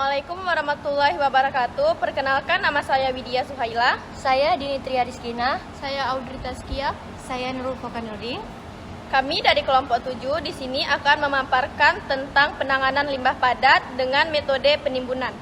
Assalamualaikum warahmatullahi wabarakatuh. Perkenalkan, nama saya Widya Suhaila. Saya Dinitria Rizkina. Saya Audrey Tazkia. Saya Nurul Fokanudin. Kami dari kelompok 7 di sini akan memaparkan tentang penanganan limbah padat dengan metode penimbunan.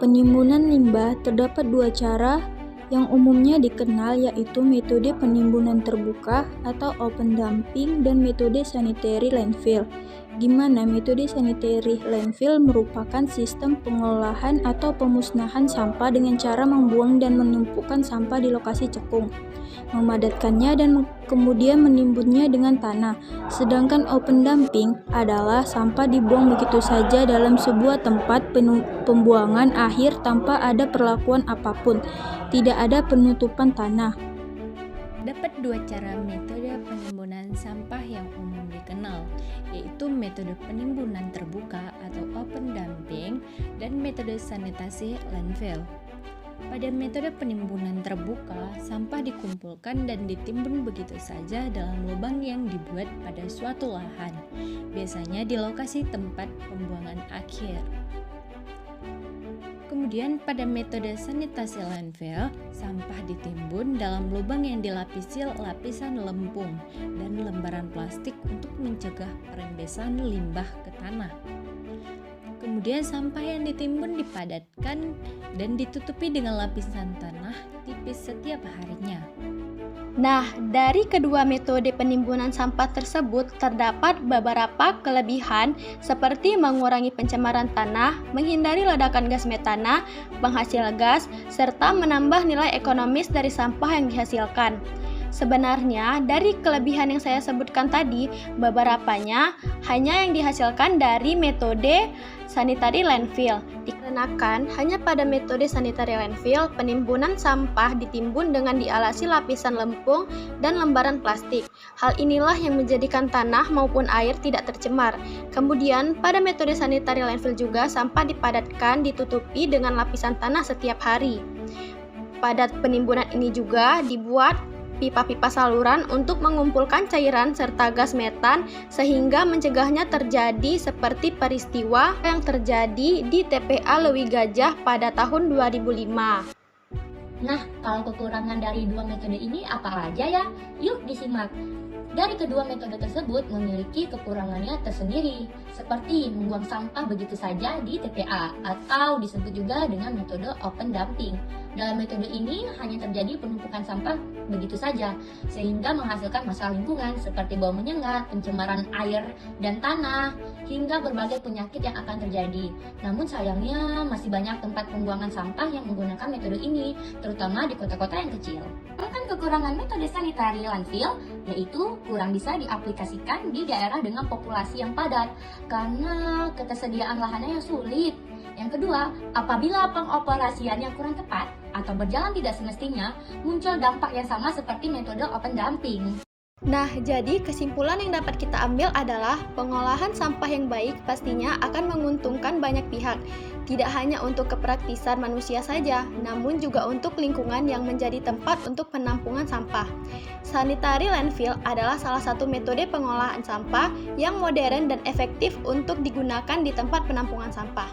Penimbunan limbah terdapat dua cara yang umumnya dikenal, yaitu metode penimbunan terbuka atau open dumping dan metode sanitary landfill, di mana metode sanitary landfill merupakan sistem pengolahan atau pemusnahan sampah dengan cara membuang dan menumpukan sampah di lokasi cekung, memadatkannya dan kemudian menimbunnya dengan tanah. Sedangkan open dumping adalah sampah dibuang begitu saja dalam sebuah tempat pembuangan akhir tanpa ada perlakuan apapun, tidak ada penutupan tanah. Dapat dua cara metode penimbunan sampah yang umum dikenal, yaitu metode penimbunan terbuka atau open dumping dan metode sanitasi landfill. Pada metode penimbunan terbuka, sampah dikumpulkan dan ditimbun begitu saja dalam lubang yang dibuat pada suatu lahan, biasanya di lokasi tempat pembuangan akhir. Kemudian pada metode sanitasi landfill, sampah ditimbun dalam lubang yang dilapisi lapisan lempung dan lembaran plastik untuk mencegah perembesan limbah ke tanah. Kemudian sampah yang ditimbun dipadatkan dan ditutupi dengan lapisan tanah tipis setiap harinya. Nah, dari kedua metode penimbunan sampah tersebut terdapat beberapa kelebihan seperti mengurangi pencemaran tanah, menghindari ledakan gas metana, penghasil gas, serta menambah nilai ekonomis dari sampah yang dihasilkan. Sebenarnya, dari kelebihan yang saya sebutkan tadi, beberapanya hanya yang dihasilkan dari metode sanitary landfill. Dikarenakan hanya pada metode sanitary landfill, penimbunan sampah ditimbun dengan dialasi lapisan lempung dan lembaran plastik. Hal inilah yang menjadikan tanah maupun air tidak tercemar. Kemudian, pada metode sanitary landfill juga sampah dipadatkan ditutupi dengan lapisan tanah setiap hari. Pada penimbunan ini juga dibuat pipa-pipa saluran untuk mengumpulkan cairan serta gas metan sehingga mencegahnya terjadi seperti peristiwa yang terjadi di TPA Lewi Gajah pada tahun 2005. Nah, kalau kekurangan dari dua metode ini apa aja ya? Yuk disimak. Dari kedua metode tersebut memiliki kekurangannya tersendiri, seperti membuang sampah begitu saja di TPA atau disebut juga dengan metode open dumping. Dalam metode ini hanya terjadi penumpukan sampah begitu saja, sehingga menghasilkan masalah lingkungan seperti bau menyengat, pencemaran air dan tanah, hingga berbagai penyakit yang akan terjadi. Namun sayangnya masih banyak tempat pembuangan sampah yang menggunakan metode ini, terutama di kota-kota yang kecil. Bahkan kekurangan metode sanitary landfill yaitu kurang bisa diaplikasikan di daerah dengan populasi yang padat karena ketersediaan lahannya yang sulit. Yang kedua, apabila pengoperasian yang kurang tepat atau berjalan tidak semestinya, muncul dampak yang sama seperti metode open dumping. Nah, jadi kesimpulan yang dapat kita ambil adalah pengolahan sampah yang baik pastinya akan menguntungkan banyak pihak. Tidak hanya untuk kepraktisan manusia saja, namun juga untuk lingkungan yang menjadi tempat untuk penampungan sampah. Sanitary landfill adalah salah satu metode pengolahan sampah yang modern dan efektif untuk digunakan di tempat penampungan sampah.